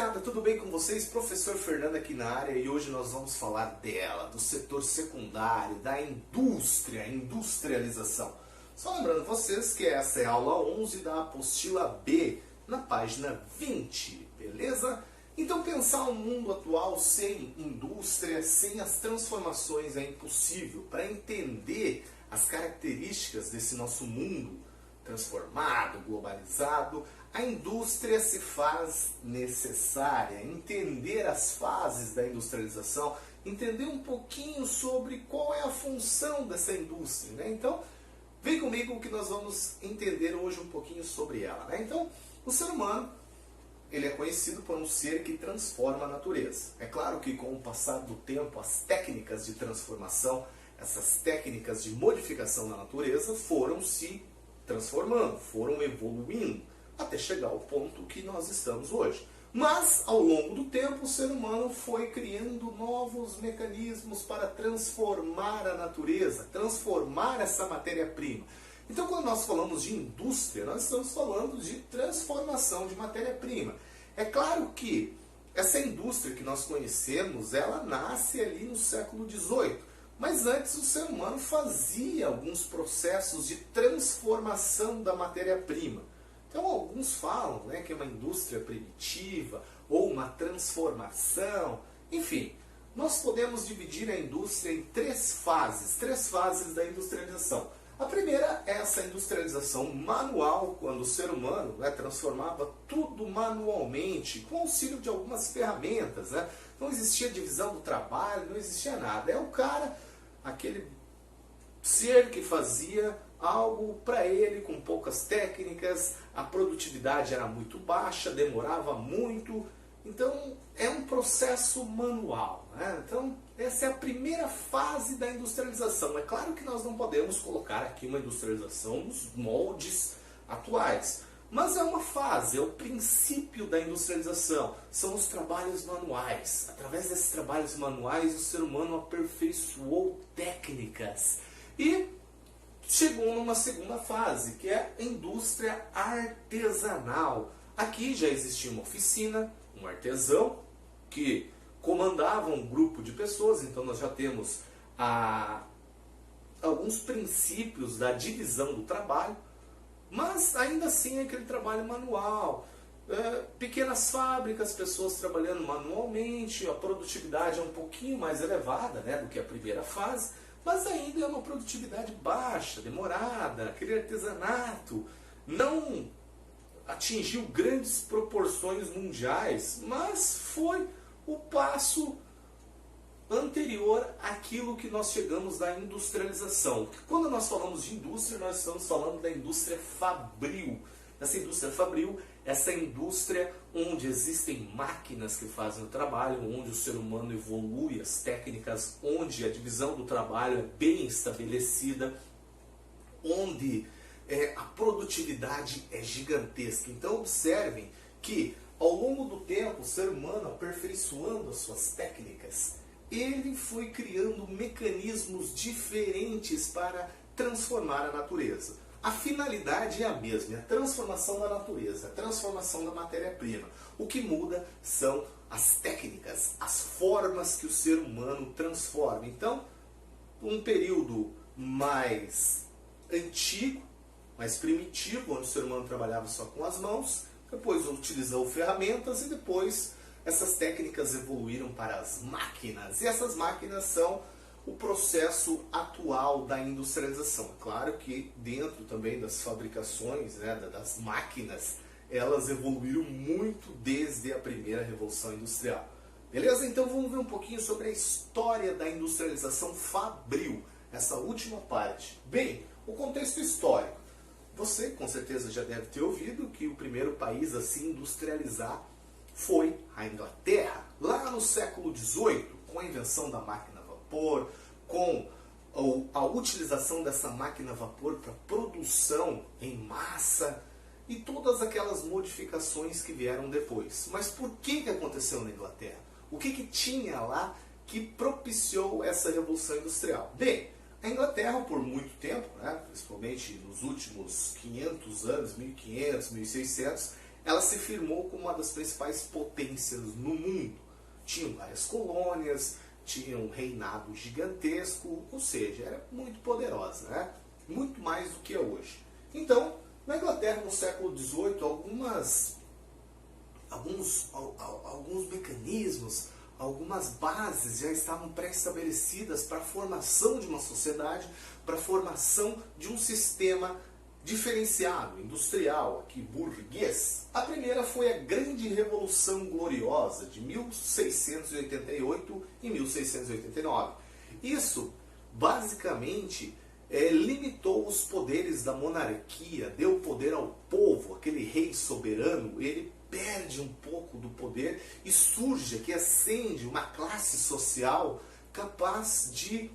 molecada, tudo bem com vocês? Professor Fernando aqui na área e hoje nós vamos falar dela, do setor secundário, da indústria, industrialização. Só lembrando vocês que essa é a aula 11 da apostila B, na página 20, beleza? Então pensar um mundo atual sem indústria, sem as transformações é impossível. Para entender as características desse nosso mundo transformado, globalizado, a indústria se faz necessária. Entender as fases da industrialização, entender um pouquinho sobre qual é a função dessa indústria, né? Então, vem comigo que nós vamos entender hoje um pouquinho sobre ela, né? Então, o ser humano, ele é conhecido por um ser que transforma a natureza. É claro que com o passar do tempo, as técnicas de transformação, essas técnicas de modificação da natureza foram se transformando, foram evoluindo, até chegar ao ponto que nós estamos hoje. Mas, ao longo do tempo, o ser humano foi criando novos mecanismos para transformar a natureza, transformar essa matéria-prima. Então, quando nós falamos de indústria, nós estamos falando de transformação de matéria-prima. É claro que essa indústria que nós conhecemos, ela nasce ali no século XVIII. Mas antes o ser humano fazia alguns processos de transformação da matéria-prima. Então alguns falam, né, que é uma indústria primitiva ou uma transformação. Enfim, nós podemos dividir a indústria em três fases da industrialização. A primeira é essa industrialização manual, quando o ser humano, né, transformava tudo manualmente, com auxílio de algumas ferramentas, né? Não existia divisão do trabalho, não existia nada. É o cara, aquele ser que fazia algo para ele com poucas técnicas, a produtividade era muito baixa, demorava muito. Então é um processo manual, né? Então essa é a primeira fase da industrialização. É claro que nós não podemos colocar aqui uma industrialização nos moldes atuais, mas é uma fase, é o princípio da industrialização. São os trabalhos manuais. Através desses trabalhos manuais o ser humano aperfeiçoou técnicas e chegou numa segunda fase, que é a indústria artesanal. Aqui já existia uma oficina, um artesão que comandava um grupo de pessoas. Então nós já temos alguns princípios da divisão do trabalho, mas ainda assim é aquele trabalho manual. Pequenas fábricas, pessoas trabalhando manualmente, a produtividade é um pouquinho mais elevada, né, do que a primeira fase, mas ainda é uma produtividade baixa, demorada. Aquele artesanato não atingiu grandes proporções mundiais, mas foi o passo anterior àquilo que nós chegamos da industrialização. Porque quando nós falamos de indústria, nós estamos falando da indústria fabril. Essa indústria fabril, essa indústria onde existem máquinas que fazem o trabalho, onde o ser humano evolui as técnicas, onde a divisão do trabalho é bem estabelecida, onde a produtividade é gigantesca. Então observem que ao longo do tempo o ser humano, aperfeiçoando as suas técnicas, ele foi criando mecanismos diferentes para transformar a natureza. A finalidade é a mesma, é a transformação da natureza, a transformação da matéria-prima. O que muda são as técnicas, as formas que o ser humano transforma. Então, um período mais antigo, mais primitivo, onde o ser humano trabalhava só com as mãos, depois utilizou ferramentas e depois essas técnicas evoluíram para as máquinas. E essas máquinas são o processo atual da industrialização. É claro que dentro também das fabricações, né, das máquinas, elas evoluíram muito desde a primeira Revolução Industrial. Beleza? Então vamos ver um pouquinho sobre a história da industrialização fabril, essa última parte. Bem, o contexto histórico. Você com certeza já deve ter ouvido que o primeiro país a se industrializar foi a Inglaterra, lá no século XVIII, com a invenção da máquina a vapor, com a utilização dessa máquina a vapor para produção em massa e todas aquelas modificações que vieram depois. Mas por que aconteceu na Inglaterra? O que tinha lá que propiciou essa revolução industrial? Bem, a Inglaterra, por muito tempo, né, principalmente nos últimos 500 anos, 1500, 1600, ela se firmou como uma das principais potências no mundo. Tinham várias colônias, tinha um reinado gigantesco, ou seja, era muito poderosa, né? Muito mais do que é hoje. Então, na Inglaterra, no século XVIII, alguns mecanismos, algumas bases já estavam pré-estabelecidas para a formação de uma sociedade, para a formação de um sistema diferenciado, industrial, aqui burguês. A primeira foi a Grande Revolução Gloriosa de 1688 e 1689. Isso, basicamente, limitou os poderes da monarquia, deu poder ao povo, aquele rei soberano, ele perde um pouco do poder e surge, que acende uma classe social capaz de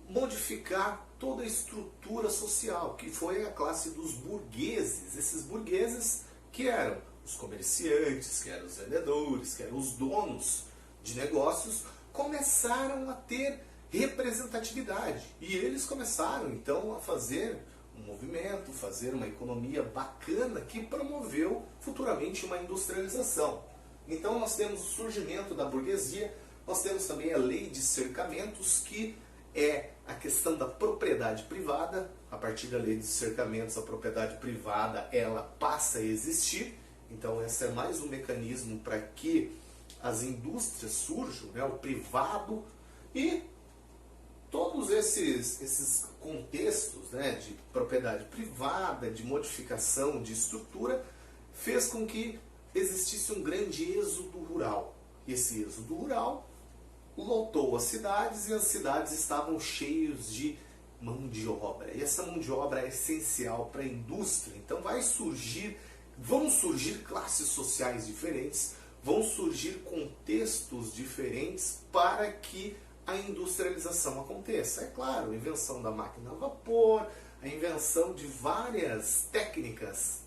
modificar toda a estrutura social, que foi a classe dos burgueses. Esses burgueses que eram os comerciantes, que eram os vendedores, que eram os donos de negócios, começaram a ter representatividade. E eles começaram então a fazer um movimento, fazer uma economia bacana que promoveu futuramente uma industrialização. Então nós temos o surgimento da burguesia, nós temos também a lei de cercamentos, que é a questão da propriedade privada. A partir da lei de cercamentos, a propriedade privada ela passa a existir. Então esse é mais um mecanismo para que as indústrias surjam, né? O privado, e todos esses contextos, né, de propriedade privada, de modificação de estrutura, fez com que existisse um grande êxodo rural. E esse êxodo rural lotou as cidades, e as cidades estavam cheias de mão de obra. E essa mão de obra é essencial para a indústria. Então vão surgir classes sociais diferentes, vão surgir contextos diferentes para que a industrialização aconteça. É claro, a invenção da máquina a vapor, a invenção de várias técnicas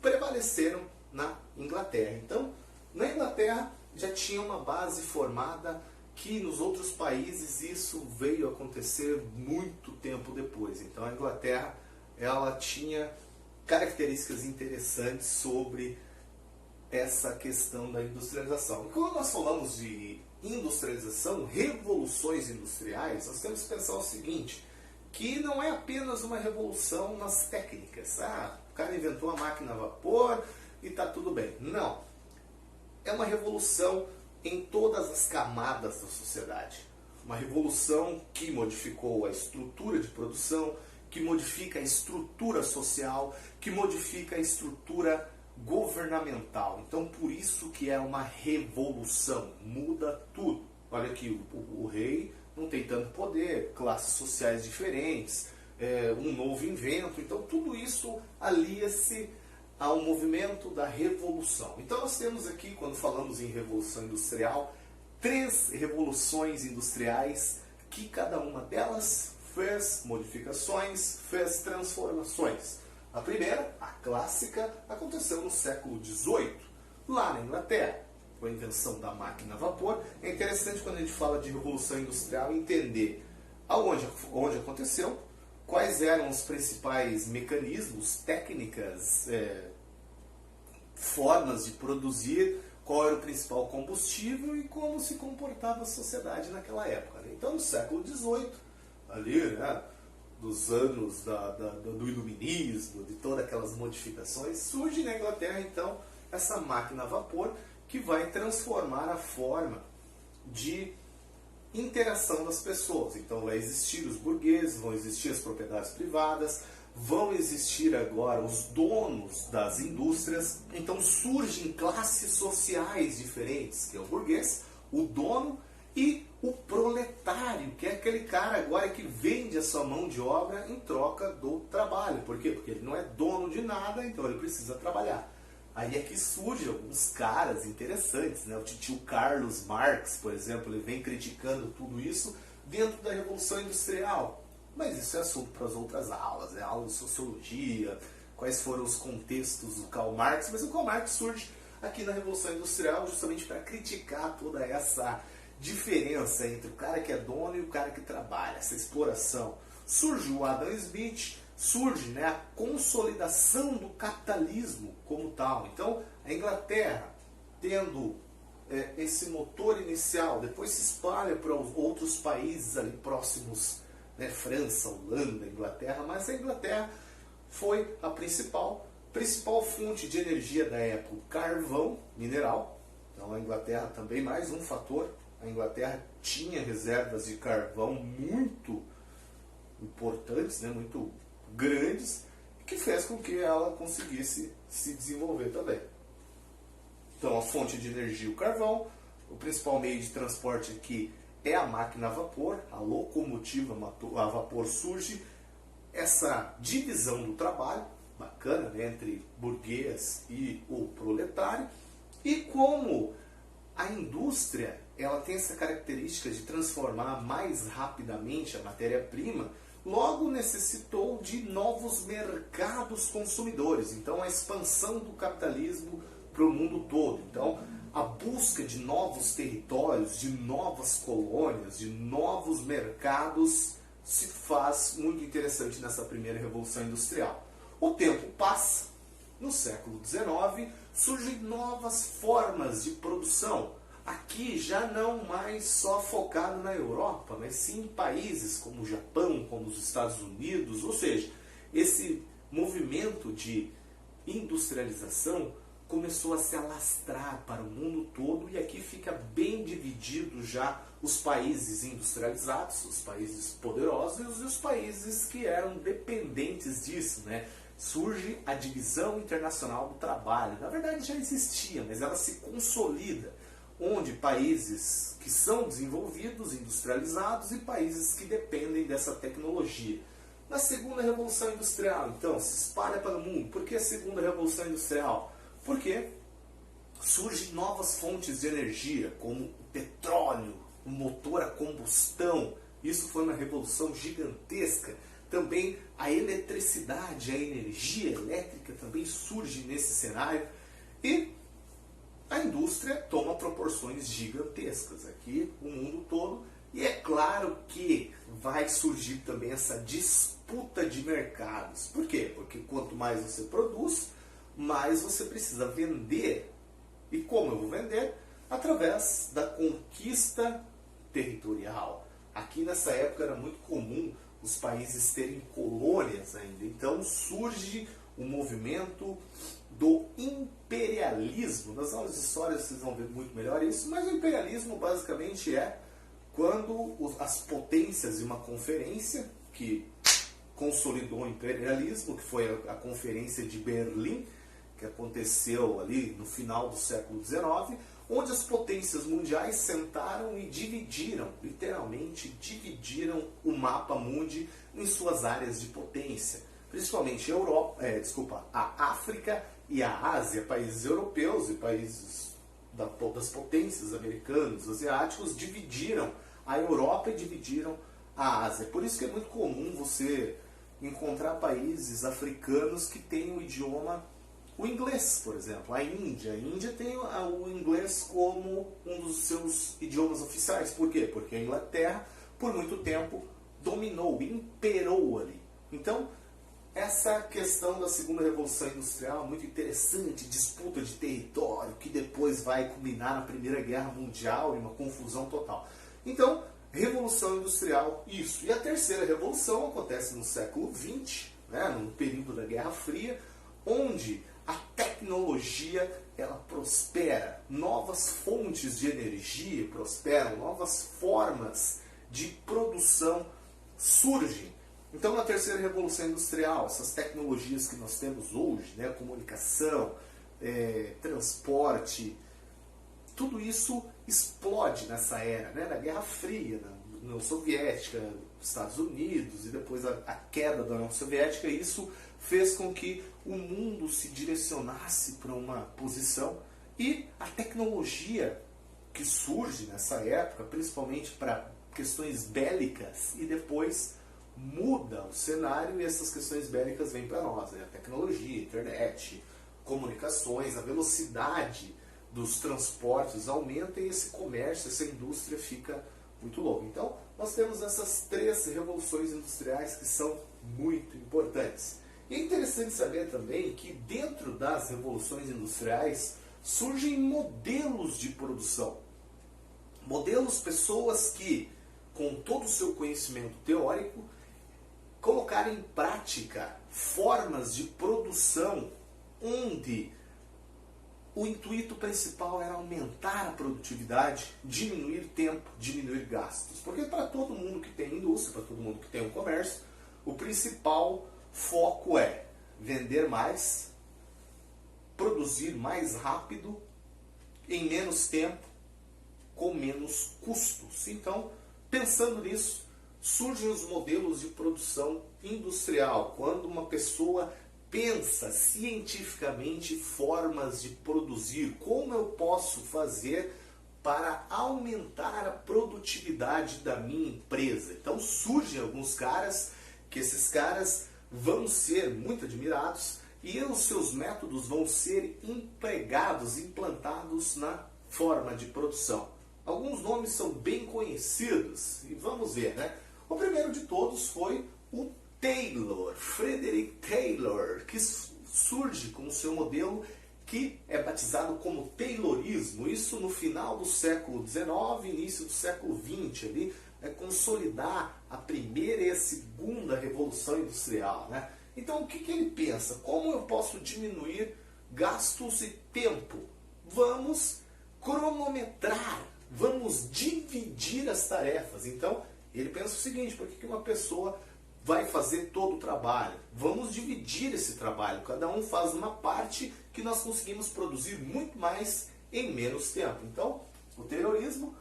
prevaleceram na Inglaterra. Então, na Inglaterra já tinha uma base formada, que nos outros países isso veio a acontecer muito tempo depois. Então a Inglaterra ela tinha características interessantes sobre essa questão da industrialização. E quando nós falamos de industrialização, revoluções industriais, nós temos que pensar o seguinte, que não é apenas uma revolução nas técnicas. O cara inventou a máquina a vapor e está tudo bem. Não. É uma revolução em todas as camadas da sociedade. Uma revolução que modificou a estrutura de produção, que modifica a estrutura social, que modifica a estrutura governamental. Então, por isso que é uma revolução, muda tudo. Olha aqui, o rei não tem tanto poder, classes sociais diferentes, um novo invento. Então, tudo isso alia-se ao movimento da revolução. Então, nós temos aqui, quando falamos em revolução industrial, 3 revoluções industriais, que cada uma delas fez modificações, fez transformações. A primeira, a clássica, aconteceu no século XVIII, lá na Inglaterra, com a invenção da máquina a vapor. É interessante, quando a gente fala de revolução industrial, entender onde aconteceu, quais eram os principais mecanismos, técnicas, formas de produzir, qual era o principal combustível e como se comportava a sociedade naquela época. Então, no século XVIII, ali, né, dos anos do iluminismo, de todas aquelas modificações, surge na Inglaterra, então, essa máquina a vapor, que vai transformar a forma de interação das pessoas. Então vai existir os burgueses, vão existir as propriedades privadas, vão existir agora os donos das indústrias. Então surgem classes sociais diferentes, que é o burguês, o dono e o proletário, que é aquele cara agora que vende a sua mão de obra em troca do trabalho. Por quê? Porque ele não é dono de nada, então ele precisa trabalhar. Aí é que surgem alguns caras interessantes, né? O tio Carlos Marx, por exemplo, ele vem criticando tudo isso dentro da Revolução Industrial. Mas isso é assunto para as outras aulas, né? Aula de sociologia, quais foram os contextos do Karl Marx. Mas o Karl Marx surge aqui na Revolução Industrial justamente para criticar toda essa diferença entre o cara que é dono e o cara que trabalha, essa exploração. Surge o Adam Smith, surge, né, a consolidação do capitalismo como tal. Então, a Inglaterra, tendo esse motor inicial, depois se espalha para os outros países ali próximos, né, França, Holanda, Inglaterra, mas a Inglaterra foi a principal fonte de energia da época, o carvão mineral. Então a Inglaterra também, mais um fator, a Inglaterra tinha reservas de carvão muito importantes, né, muito grandes, que fez com que ela conseguisse se desenvolver também. Então a fonte de energia, o carvão, o principal meio de transporte aqui é a máquina a vapor, a locomotiva a vapor surge, essa divisão do trabalho, bacana, né, entre burguês e o proletário, e como a indústria ela tem essa característica de transformar mais rapidamente a matéria-prima, logo necessitou de novos mercados consumidores. Então a expansão do capitalismo para o mundo todo. Então a busca de novos territórios, de novas colônias, de novos mercados se faz muito interessante nessa primeira revolução industrial. O tempo passa, no século XIX surgem novas formas de produção. Aqui já não mais só focado na Europa, mas sim em países como o Japão, como os Estados Unidos, ou seja, esse movimento de industrialização começou a se alastrar para o mundo todo, e aqui fica bem dividido já os países industrializados, os países poderosos e os países que eram dependentes disso, né? Surge a divisão internacional do trabalho. Na verdade já existia, mas ela se consolida, onde países que são desenvolvidos, industrializados, e países que dependem dessa tecnologia. Na segunda revolução industrial, então, se espalha para o mundo. Por que a segunda revolução industrial? Porque surgem novas fontes de energia, como o petróleo, o motor a combustão. Isso foi uma revolução gigantesca. Também a eletricidade, a energia elétrica também surge nesse cenário. E a indústria toma proporções gigantescas aqui, o mundo todo. E é claro que vai surgir também essa disputa de mercados. Por quê? Porque quanto mais você produz, mais você precisa vender. E como eu vou vender? Através da conquista territorial. Aqui nessa época era muito comum os países terem colônias ainda. Então surge o movimento do imperialismo. Nas aulas de história vocês vão ver muito melhor isso, mas o imperialismo basicamente é quando as potências de uma conferência que consolidou o imperialismo, que foi a Conferência de Berlim, que aconteceu ali no final do século XIX, onde as potências mundiais sentaram e dividiram, literalmente dividiram o mapa mundi em suas áreas de potência. Principalmente a África e a Ásia, países europeus e países das potências americanos, asiáticos, dividiram a Europa e dividiram a Ásia. Por isso que é muito comum você encontrar países africanos que têm o idioma, o inglês, por exemplo. A Índia tem o inglês como um dos seus idiomas oficiais. Por quê? Porque a Inglaterra, por muito tempo, dominou, imperou ali. Então, essa questão da segunda revolução industrial é muito interessante, disputa de território, que depois vai culminar na Primeira Guerra Mundial e uma confusão total. Então, revolução industrial, isso. E a terceira revolução acontece no século XX, né, no período da Guerra Fria, onde a tecnologia ela prospera, novas fontes de energia prosperam, novas formas de produção surgem. Então, na terceira revolução industrial, essas tecnologias que nós temos hoje, né, comunicação, transporte, tudo isso explode nessa era, né, da Guerra Fria, na União Soviética, Estados Unidos e depois a queda da União Soviética. Isso fez com que o mundo se direcionasse para uma posição, e a tecnologia que surge nessa época, principalmente para questões bélicas, e depois muda o cenário e essas questões bélicas vêm para nós, né? A tecnologia, a internet, comunicações, a velocidade dos transportes aumenta e esse comércio, essa indústria fica muito louca. Então, nós temos essas três revoluções industriais que são muito importantes. indústrias. E é interessante saber também que dentro das revoluções industriais surgem modelos de produção. Modelos, pessoas que, com todo o seu conhecimento teórico, colocaram em prática formas de produção onde o intuito principal era aumentar a produtividade, diminuir tempo, diminuir gastos. Porque para todo mundo que tem indústria, para todo mundo que tem um comércio, o principal foco é vender mais, produzir mais rápido, em menos tempo, com menos custos. Então, pensando nisso, surgem os modelos de produção industrial, quando uma pessoa pensa cientificamente formas de produzir, como eu posso fazer para aumentar a produtividade da minha empresa. Então surgem alguns caras, que esses caras vão ser muito admirados e os seus métodos vão ser empregados, implantados na forma de produção. Alguns nomes são bem conhecidos e vamos ver, né? O primeiro de todos foi o Taylor, Frederick Taylor, que surge com o seu modelo que é batizado como Taylorismo. Isso no final do século XIX, início do século XX, ali, é consolidar a primeira e a segunda revolução industrial, né? Então o que ele pensa? Como eu posso diminuir gastos e tempo? Vamos cronometrar, vamos dividir as tarefas. Então ele pensa o seguinte: por que uma pessoa vai fazer todo o trabalho? Vamos dividir esse trabalho, cada um faz uma parte que nós conseguimos produzir muito mais em menos tempo. Então, o Taylorismo,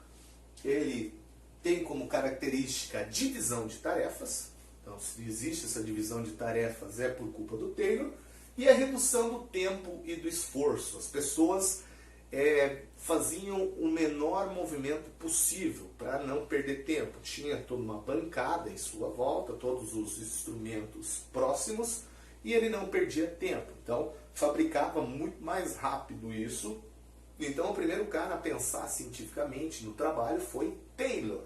ele tem como característica a divisão de tarefas. Então, se existe essa divisão de tarefas é por culpa do Taylor, e a redução do tempo e do esforço. As pessoas faziam o menor movimento possível para não perder tempo. Tinha toda uma bancada em sua volta, todos os instrumentos próximos, e ele não perdia tempo. Então, fabricava muito mais rápido isso. Então, o primeiro cara a pensar cientificamente no trabalho foi Taylor.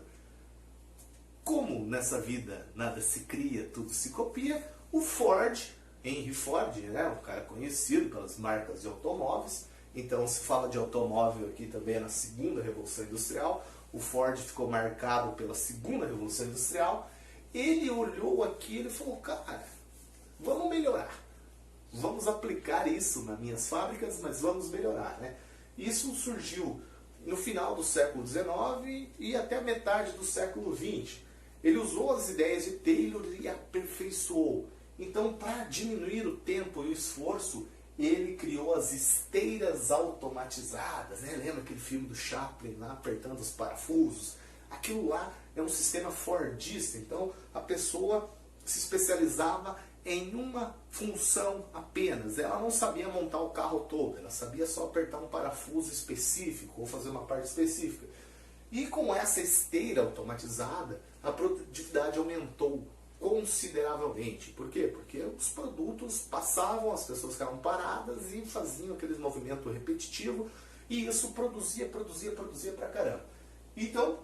Como nessa vida nada se cria, tudo se copia, o Ford, Henry Ford, né, um cara conhecido pelas marcas de automóveis. Então se fala de automóvel aqui também na segunda Revolução Industrial. O Ford ficou marcado pela segunda Revolução Industrial. Ele olhou aquilo e falou: cara, vamos melhorar. Vamos aplicar isso nas minhas fábricas, mas vamos melhorar, né? Isso surgiu no final do século XIX e até a metade do século XX. Ele usou as ideias de Taylor e aperfeiçoou. Então, para diminuir o tempo e o esforço, ele criou as esteiras automatizadas, né? Lembra aquele filme do Chaplin lá apertando os parafusos? Aquilo lá é um sistema fordista. Então a pessoa se especializava em uma função apenas. Ela não sabia montar o carro todo, ela sabia só apertar um parafuso específico ou fazer uma parte específica. E com essa esteira automatizada, a produtividade aumentou consideravelmente. Por quê? Porque os produtos passavam, as pessoas ficavam paradas e faziam aquele movimento repetitivo, e isso produzia pra caramba. Então,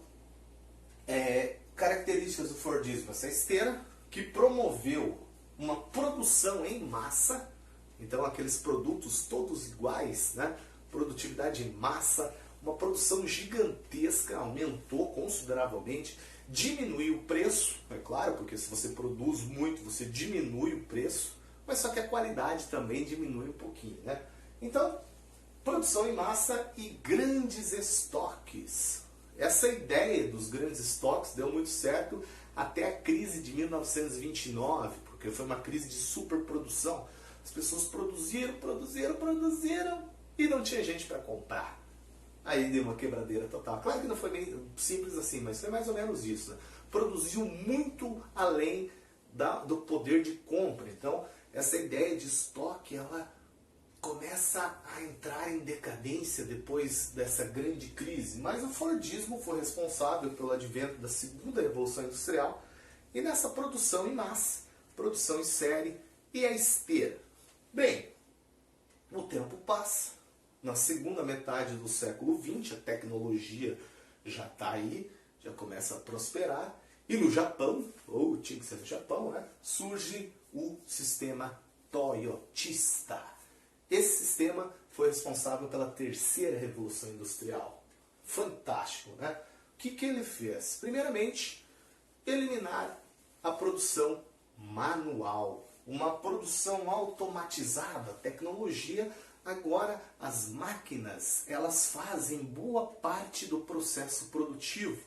características do Fordismo: essa esteira que promoveu uma produção em massa. Então aqueles produtos todos iguais, né? Produtividade em massa, uma produção gigantesca, aumentou consideravelmente. Diminuiu o preço, é claro, porque se você produz muito, você diminui o preço, mas só que a qualidade também diminui um pouquinho, né? Então, produção em massa e grandes estoques. Essa ideia dos grandes estoques deu muito certo até a crise de 1929, porque foi uma crise de superprodução. As pessoas produziram e não tinha gente para comprar. Aí deu uma quebradeira total. Claro que não foi bem simples assim, mas foi mais ou menos isso, né? Produziu muito além do poder de compra. Então, essa ideia de estoque, ela começa a entrar em decadência depois dessa grande crise. Mas o Fordismo foi responsável pelo advento da segunda Revolução Industrial e nessa produção em massa, produção em série e a esteira. Bem, o tempo passa. Na segunda metade do século XX, a tecnologia já está aí, já começa a prosperar. E no Japão, ou tinha que ser no Japão, né, surge o sistema toyotista. Esse sistema foi responsável pela terceira revolução industrial. Fantástico, né? O que ele fez? Primeiramente, eliminar a produção manual. Uma produção automatizada, tecnologia. Agora as máquinas, elas fazem boa parte do processo produtivo.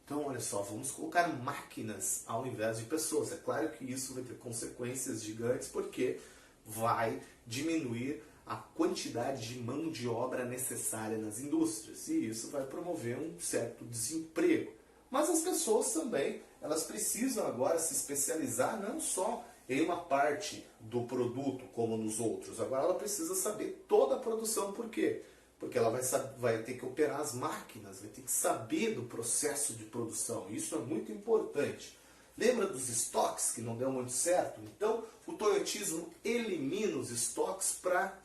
Então, olha só, vamos colocar máquinas ao invés de pessoas. É claro que isso vai ter consequências gigantes, porque vai diminuir a quantidade de mão de obra necessária nas indústrias. E isso vai promover um certo desemprego. Mas as pessoas também, elas precisam agora se especializar não só em uma parte do produto, como nos outros. Agora ela precisa saber toda a produção. Por quê? Porque ela vai ter que operar as máquinas, vai ter que saber do processo de produção. Isso é muito importante. Lembra dos estoques que não deu muito certo? Então, o toyotismo elimina os estoques para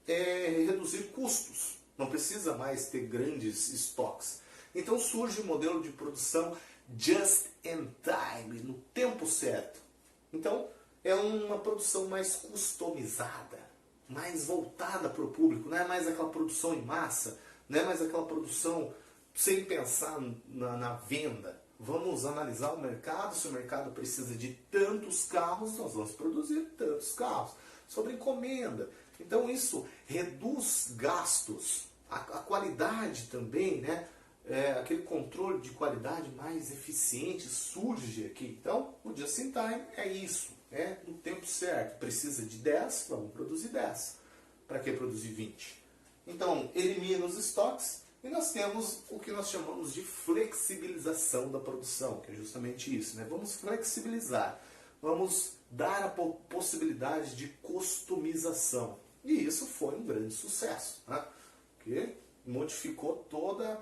reduzir custos. Não precisa mais ter grandes estoques. Então surge o modelo de produção just in time, no tempo certo. Então, é uma produção mais customizada, mais voltada para o público. Não é mais aquela produção em massa, não é mais aquela produção sem pensar na venda. Vamos analisar o mercado. Se o mercado precisa de tantos carros, nós vamos produzir tantos carros. Sobre encomenda. Então isso reduz gastos. A qualidade também, né? Aquele controle de qualidade mais eficiente surge aqui. Então, o just in time é isso, no tempo certo. Precisa de 10, vamos produzir 10. Para que produzir 20? Então, elimina os estoques e nós temos o que nós chamamos de flexibilização da produção, que é justamente isso, né? Vamos flexibilizar, vamos dar a possibilidade de customização. E isso foi um grande sucesso, né? Que modificou toda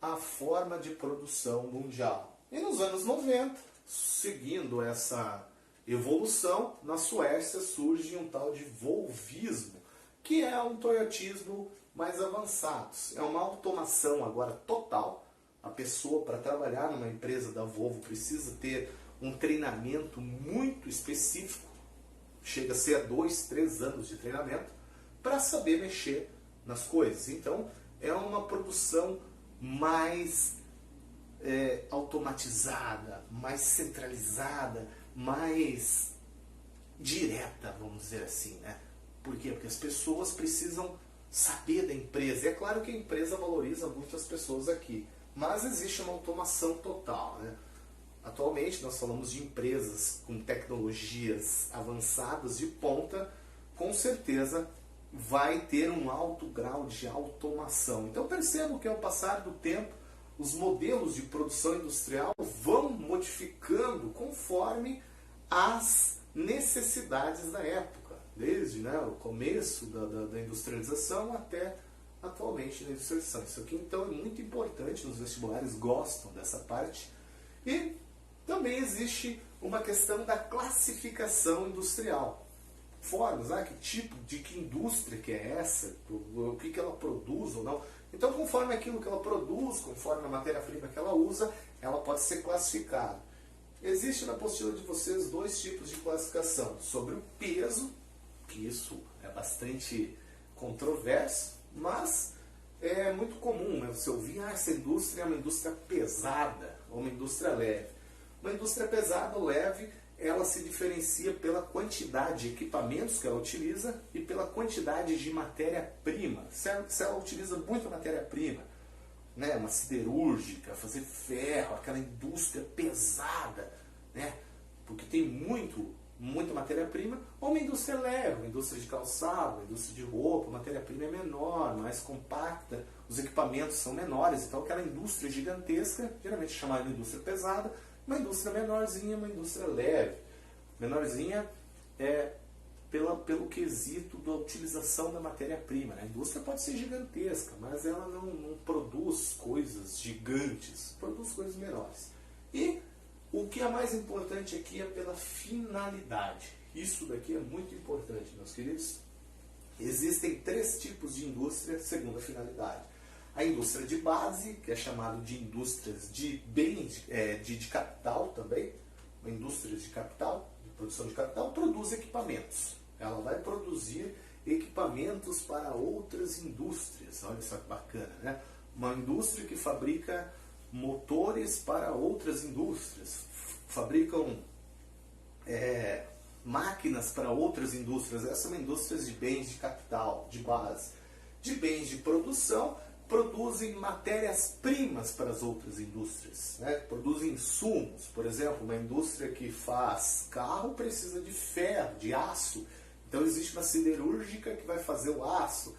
a forma de produção mundial. E nos anos 90, seguindo essa evolução, na Suécia surge um tal de volvismo, que é um toyotismo mais avançado. É uma automação agora total. A pessoa, para trabalhar numa empresa da Volvo, precisa ter um treinamento muito específico, chega a ser 2, 3 anos de treinamento, para saber mexer nas coisas. Então, é uma produção mais automatizada, mais centralizada, mais direta, vamos dizer assim, né? Por quê? Porque as pessoas precisam saber da empresa. É claro que a empresa valoriza muito as pessoas aqui, mas existe uma automação total, né? Atualmente nós falamos de empresas com tecnologias avançadas de ponta, com certeza vai ter um alto grau de automação. Então percebam que ao passar do tempo, os modelos de produção industrial vão modificando conforme as necessidades da época, desde o começo da industrialização até atualmente na industrialização. Isso aqui então é muito importante, nos vestibulares gostam dessa parte. E também existe uma questão da classificação industrial. Formas, que indústria que é essa, o que ela produz ou não. Então, conforme aquilo que ela produz, conforme a matéria-prima que ela usa, ela pode ser classificada. Existe na apostila de vocês 2 tipos de classificação. Sobre o peso, que isso é bastante controverso, mas é muito comum, né? Você ouvir, essa indústria é uma indústria pesada ou uma indústria leve. Uma indústria pesada ou leve, ela se diferencia pela quantidade de equipamentos que ela utiliza e pela quantidade de matéria-prima. Se ela utiliza muita matéria-prima, né, uma siderúrgica, fazer ferro, aquela indústria pesada, né, porque tem muita matéria-prima, ou uma indústria leve, uma indústria de calçado, uma indústria de roupa, a matéria-prima é menor, mais compacta, os equipamentos são menores, então aquela indústria gigantesca, geralmente chamada de indústria pesada, uma indústria menorzinha, uma indústria leve. Menorzinha é pelo quesito da utilização da matéria-prima. A indústria pode ser gigantesca, mas ela não produz coisas gigantes, produz coisas menores. E o que é mais importante aqui é pela finalidade. Isso daqui é muito importante, meus queridos. Existem 3 tipos de indústria segundo a finalidade. A indústria de base, que é chamada de indústrias de bens, de capital também, uma indústria de capital, de produção de capital, produz equipamentos. Ela vai produzir equipamentos para outras indústrias. Olha só que bacana, né? Uma indústria que fabrica motores para outras indústrias, fabricam máquinas para outras indústrias. Essas são indústrias de bens de capital, de base. De bens de produção, produzem matérias-primas para as outras indústrias, né? Produzem insumos. Por exemplo, uma indústria que faz carro precisa de ferro, de aço. Então existe uma siderúrgica que vai fazer o aço.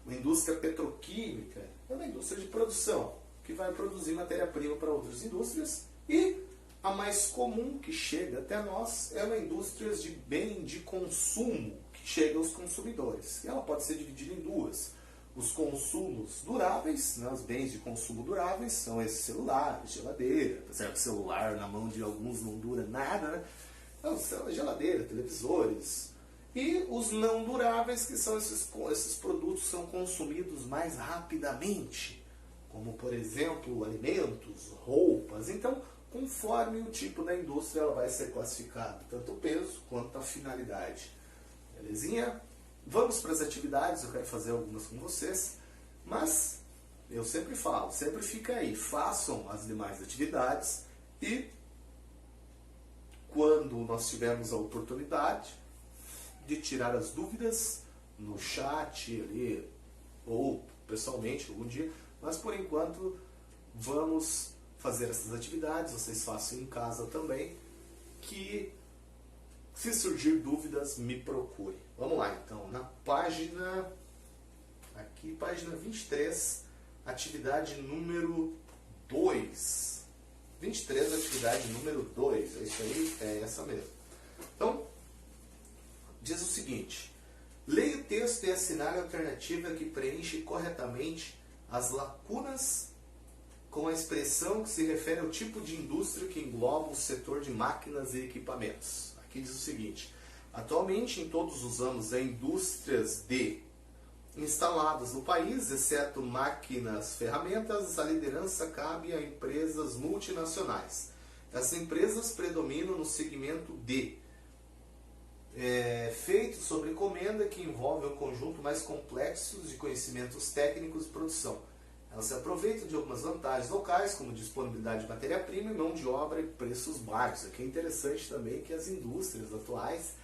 Uma indústria petroquímica é uma indústria de produção que vai produzir matéria-prima para outras indústrias. E a mais comum que chega até nós é uma indústria de bem de consumo que chega aos consumidores. E ela pode ser dividida em duas. Os consumos duráveis, né, os bens de consumo duráveis, são esses celulares, geladeira. Apesar que celular na mão de alguns não dura nada, né? Então, geladeira, televisores. E os não duráveis, que são esses produtos que são consumidos mais rapidamente, como, por exemplo, alimentos, roupas. Então, conforme o tipo da indústria, ela vai ser classificada, tanto o peso quanto a finalidade. Belezinha? Vamos para as atividades, eu quero fazer algumas com vocês, mas eu sempre falo, sempre fica aí, façam as demais atividades e quando nós tivermos a oportunidade de tirar as dúvidas no chat ali, ou pessoalmente algum dia, mas por enquanto vamos fazer essas atividades, vocês façam em casa também, que se surgir dúvidas, me procure. Vamos lá então, na página, aqui, página 23, atividade número 2. 23, atividade número 2, é isso aí, é essa mesmo. Então, diz o seguinte: leia o texto e assinale a alternativa que preenche corretamente as lacunas com a expressão que se refere ao tipo de indústria que engloba o setor de máquinas e equipamentos. Aqui diz o seguinte: atualmente, em todos os anos, há indústrias instaladas no país, exceto máquinas, ferramentas, a liderança cabe a empresas multinacionais. Essas empresas predominam no segmento feito sob encomenda, que envolve um conjunto mais complexo de conhecimentos técnicos e produção. Elas se aproveitam de algumas vantagens locais, como disponibilidade de matéria-prima, mão de obra e preços baixos. Aqui é interessante também que as indústrias atuais,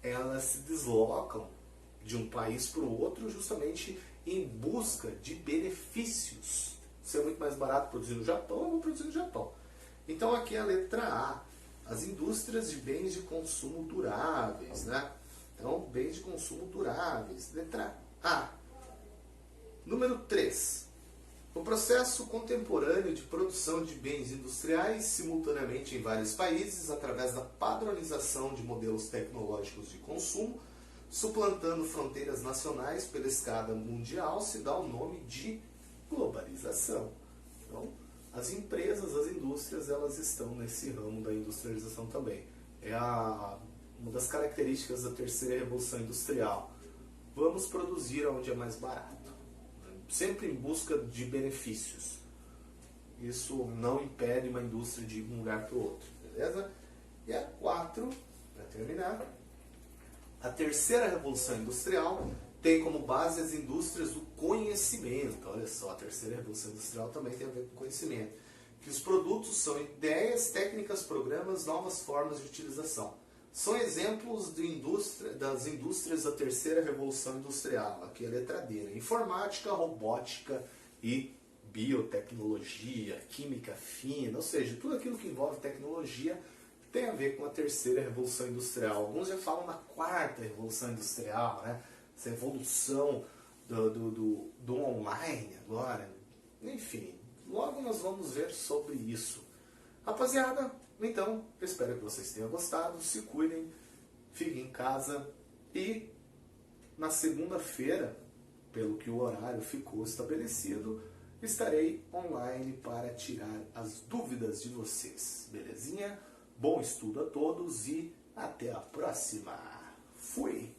elas se deslocam de um país para o outro justamente em busca de benefícios. Se é muito mais barato produzir no Japão, eu vou produzir no Japão. Então aqui é a letra A, as indústrias de bens de consumo duráveis, né? Então, bens de consumo duráveis, letra A. Número 3. O processo contemporâneo de produção de bens industriais simultaneamente em vários países, através da padronização de modelos tecnológicos de consumo, suplantando fronteiras nacionais pela escala mundial, se dá o nome de globalização. Então, as empresas, as indústrias, elas estão nesse ramo da industrialização também. É uma das características da terceira revolução industrial. Vamos produzir onde é mais barato, sempre em busca de benefícios. Isso não impede uma indústria de ir de um lugar para o outro, beleza? E a 4, para terminar, a terceira revolução industrial tem como base as indústrias do conhecimento. Olha só, a terceira revolução industrial também tem a ver com conhecimento. Que os produtos são ideias, técnicas, programas, novas formas de utilização. São exemplos das indústrias da terceira revolução industrial. Aqui é a letra D, né? Informática, robótica e biotecnologia, química fina, ou seja, tudo aquilo que envolve tecnologia tem a ver com a terceira revolução industrial. Alguns já falam na quarta revolução industrial, né? Essa evolução do online agora. Enfim, logo nós vamos ver sobre isso. Rapaziada, então, eu espero que vocês tenham gostado. Se cuidem, fiquem em casa e na segunda-feira, pelo que o horário ficou estabelecido, estarei online para tirar as dúvidas de vocês. Belezinha? Bom estudo a todos e até a próxima. Fui!